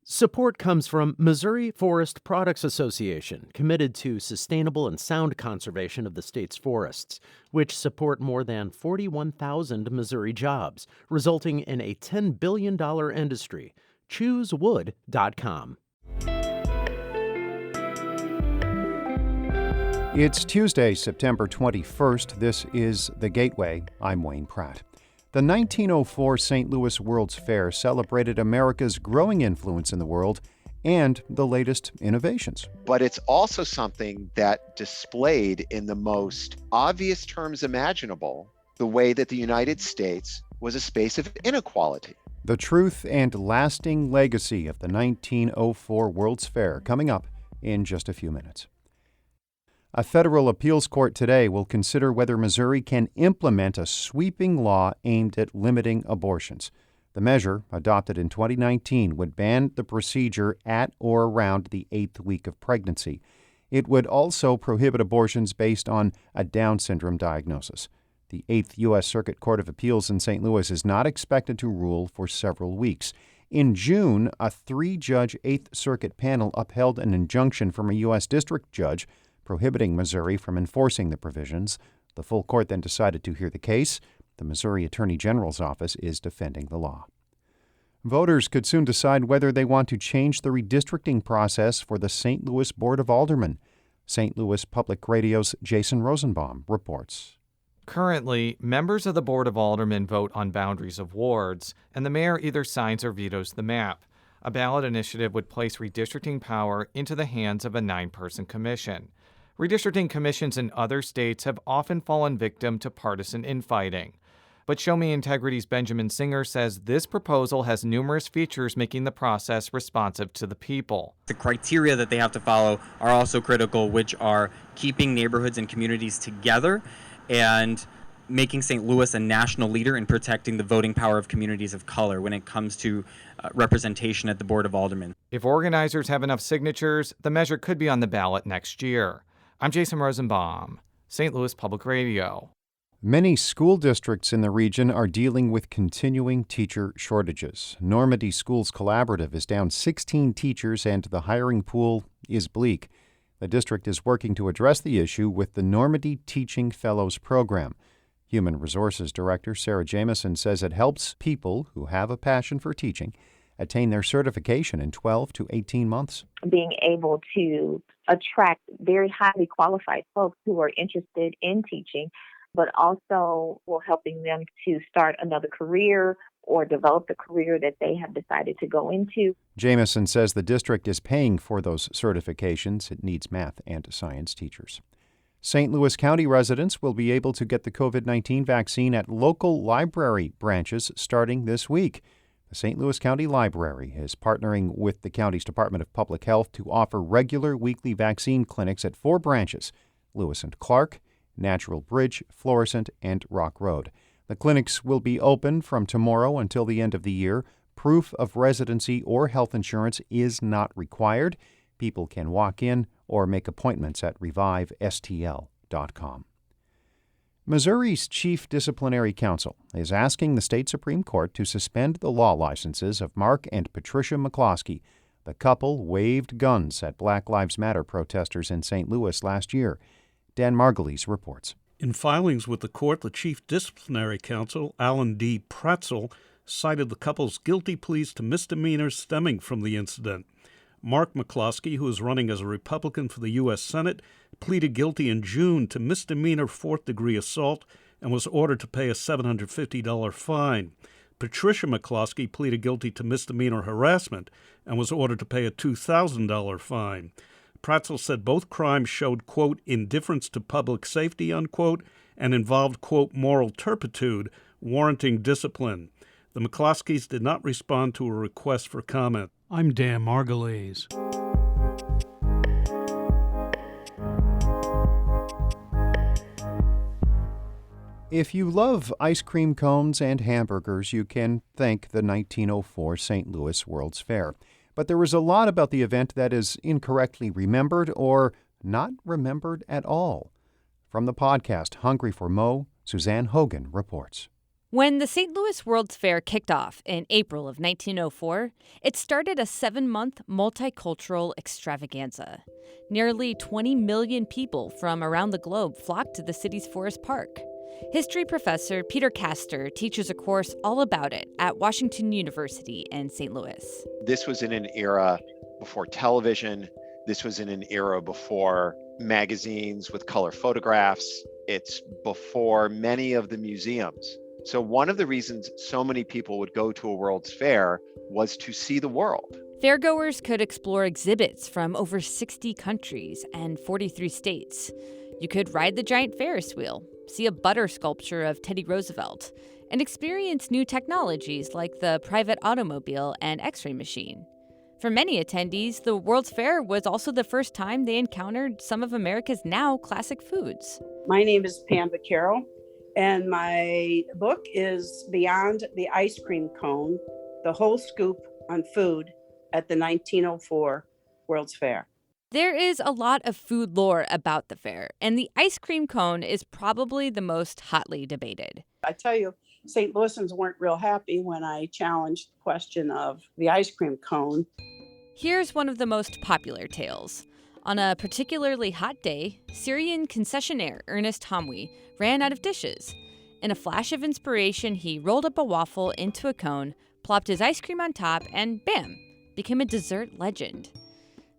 Support comes from Missouri Forest Products Association, committed to sustainable and sound conservation of the state's forests, which support more than 41,000 Missouri jobs, resulting in a $10 billion industry. ChooseWood.com. It's Tuesday, September 21st. This is The Gateway. I'm Wayne Pratt. The 1904 St. Louis World's Fair celebrated America's growing influence in the world and the latest innovations. But it's also something that displayed in the most obvious terms imaginable the way that the United States was a space of inequality. The truth and lasting legacy of the 1904 World's Fair coming up in just a few minutes. A federal appeals court today will consider whether Missouri can implement a sweeping law aimed at limiting abortions. The measure, adopted in 2019, would ban the procedure at or around the 8th week of pregnancy. It would also prohibit abortions based on a Down syndrome diagnosis. The 8th U.S. Circuit Court of Appeals in St. Louis is not expected to rule for several weeks. In June, a 3-judge 8th Circuit panel upheld an injunction from a U.S. district judge prohibiting Missouri from enforcing the provisions. The full court then decided to hear the case. The Missouri Attorney General's office is defending the law. Voters could soon decide whether they want to change the redistricting process for the St. Louis Board of Aldermen. St. Louis Public Radio's Jason Rosenbaum reports. Currently, members of the Board of Aldermen vote on boundaries of wards, and the mayor either signs or vetoes the map. A ballot initiative would place redistricting power into the hands of a 9-person commission. Redistricting commissions in other states have often fallen victim to partisan infighting. But Show Me Integrity's Benjamin Singer says this proposal has numerous features making the process responsive to the people. The criteria that they have to follow are also critical, which are keeping neighborhoods and communities together and making St. Louis a national leader in protecting the voting power of communities of color when it comes to representation at the Board of Aldermen. If organizers have enough signatures, the measure could be on the ballot next year. I'm Jason Rosenbaum, St. Louis Public Radio. Many school districts in the region are dealing with continuing teacher shortages. Normandy Schools Collaborative is down 16 teachers and the hiring pool is bleak. The district is working to address the issue with the Normandy Teaching Fellows Program. Human Resources Director Sarah Jamison says it helps people who have a passion for teaching attain their certification in 12 to 18 months. Being able to attract very highly qualified folks who are interested in teaching, but also helping them to start another career or develop the career that they have decided to go into. Jamison says the district is paying for those certifications. It needs math and science teachers. St. Louis County residents will be able to get the COVID-19 vaccine at local library branches starting this week. The St. Louis County Library is partnering with the county's Department of Public Health to offer regular weekly vaccine clinics at 4 branches: Lewis and Clark, Natural Bridge, Florissant, and Rock Road. The clinics will be open from tomorrow until the end of the year. Proof of residency or health insurance is not required. People can walk in or make appointments at revivestl.com. Missouri's Chief Disciplinary Council is asking the state Supreme Court to suspend the law licenses of Mark and Patricia McCloskey. The couple waved guns at Black Lives Matter protesters in St. Louis last year. Dan Margulies reports. In filings with the court, the Chief Disciplinary Counsel, Alan D. Pratzel, cited the couple's guilty pleas to misdemeanors stemming from the incident. Mark McCloskey, who is running as a Republican for the U.S. Senate, pleaded guilty in June to misdemeanor 4th-degree assault and was ordered to pay a $750 fine. Patricia McCloskey pleaded guilty to misdemeanor harassment and was ordered to pay a $2,000 fine. Pratzel said both crimes showed, quote, indifference to public safety, unquote, and involved, quote, moral turpitude, warranting discipline. The McCloskeys did not respond to a request for comment. I'm Dan Margulies. If you love ice cream cones and hamburgers, you can thank the 1904 St. Louis World's Fair. But there was a lot about the event that is incorrectly remembered or not remembered at all. From the podcast Hungry for Mo, Suzanne Hogan reports. When the St. Louis World's Fair kicked off in April of 1904, it started a 7-month multicultural extravaganza. Nearly 20 million people from around the globe flocked to the city's Forest Park. History professor Peter Castor teaches a course all about it at Washington University in St. Louis. This was in an era before television. This was in an era before magazines with color photographs. It's before many of the museums. So one of the reasons so many people would go to a World's Fair was to see the world. Fairgoers could explore exhibits from over 60 countries and 43 states. You could ride the giant Ferris wheel, see a butter sculpture of Teddy Roosevelt, and experience new technologies like the private automobile and X-ray machine. For many attendees, the World's Fair was also the first time they encountered some of America's now classic foods. My name is Pam Vaccaro, and my book is Beyond the Ice Cream Cone, The Whole Scoop on Food at the 1904 World's Fair. There is a lot of food lore about the fair, and the ice cream cone is probably the most hotly debated. I tell you, St. Louisans weren't real happy when I challenged the question of the ice cream cone. Here's one of the most popular tales. On a particularly hot day, Syrian concessionaire Ernest Hamwi ran out of dishes. In a flash of inspiration, he rolled up a waffle into a cone, plopped his ice cream on top, and bam, became a dessert legend.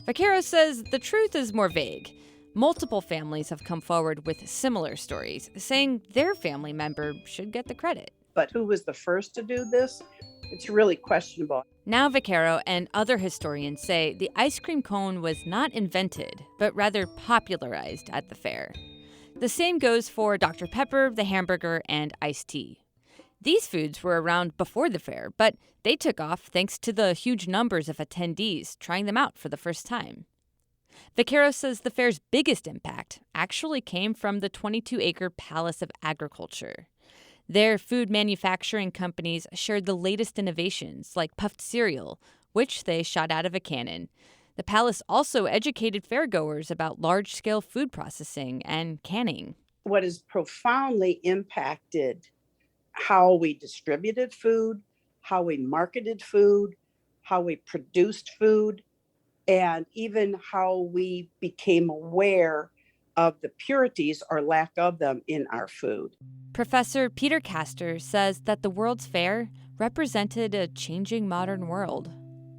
Vaccaro says the truth is more vague. Multiple families have come forward with similar stories, saying their family member should get the credit. But who was the first to do this? It's really questionable. Now Vaccaro and other historians say the ice cream cone was not invented, but rather popularized at the fair. The same goes for Dr. Pepper, the hamburger, and iced tea. These foods were around before the fair, but they took off thanks to the huge numbers of attendees trying them out for the first time. Vaccaro says the fair's biggest impact actually came from the 22-acre Palace of Agriculture. Their food manufacturing companies shared the latest innovations, like puffed cereal, which they shot out of a cannon. The palace also educated fairgoers about large-scale food processing and canning. What has profoundly impacted how we distributed food, how we marketed food, how we produced food, and even how we became aware of the purities or lack of them in our food. Professor Peter Castor says that the World's Fair represented a changing modern world.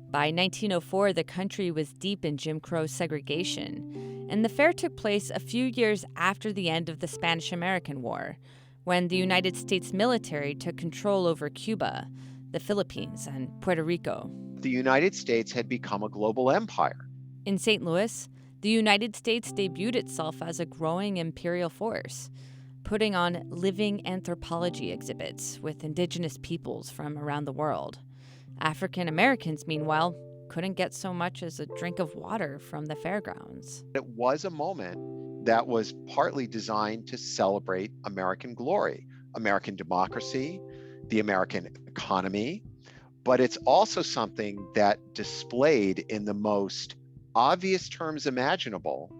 By 1904, the country was deep in Jim Crow segregation, and the fair took place a few years after the end of the Spanish-American War, when the United States military took control over Cuba, the Philippines, and Puerto Rico. The United States had become a global empire. In St. Louis, the United States debuted itself as a growing imperial force, putting on living anthropology exhibits with indigenous peoples from around the world. African Americans, meanwhile, couldn't get so much as a drink of water from the fairgrounds. It was a moment that was partly designed to celebrate American glory, American democracy, the American economy, but it's also something that displayed in the most obvious terms imaginable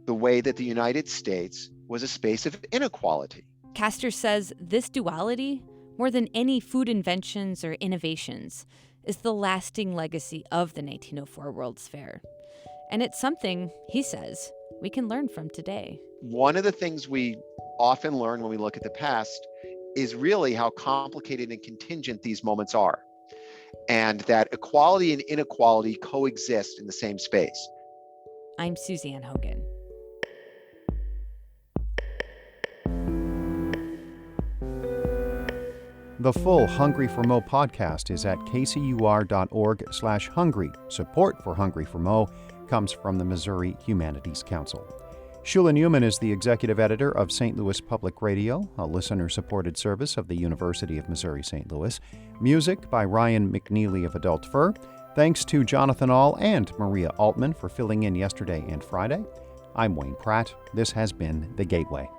the way that the United States was a space of inequality. Castor says this duality, more than any food inventions or innovations, is the lasting legacy of the 1904 World's Fair. And it's something, he says, we can learn from today. One of the things we often learn when we look at the past is really how complicated and contingent these moments are, and that equality and inequality coexist in the same space. I'm Suzanne Hogan. The full Hungry for Mo podcast is at kcur.org/hungry. Support for Hungry for Mo comes from the Missouri Humanities Council. Shula Newman is the executive editor of St. Louis Public Radio, a listener-supported service of the University of Missouri-St. Louis. Music by Ryan McNeely of Adult Fur. Thanks to Jonathan All and Maria Altman for filling in yesterday and Friday. I'm Wayne Pratt. This has been The Gateway.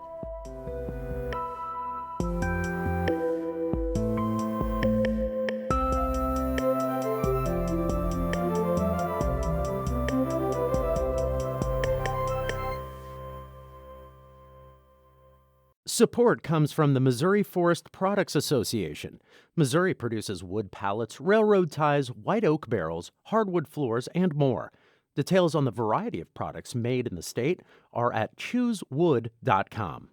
Support comes from the Missouri Forest Products Association. Missouri produces wood pallets, railroad ties, white oak barrels, hardwood floors, and more. Details on the variety of products made in the state are at choosewood.com.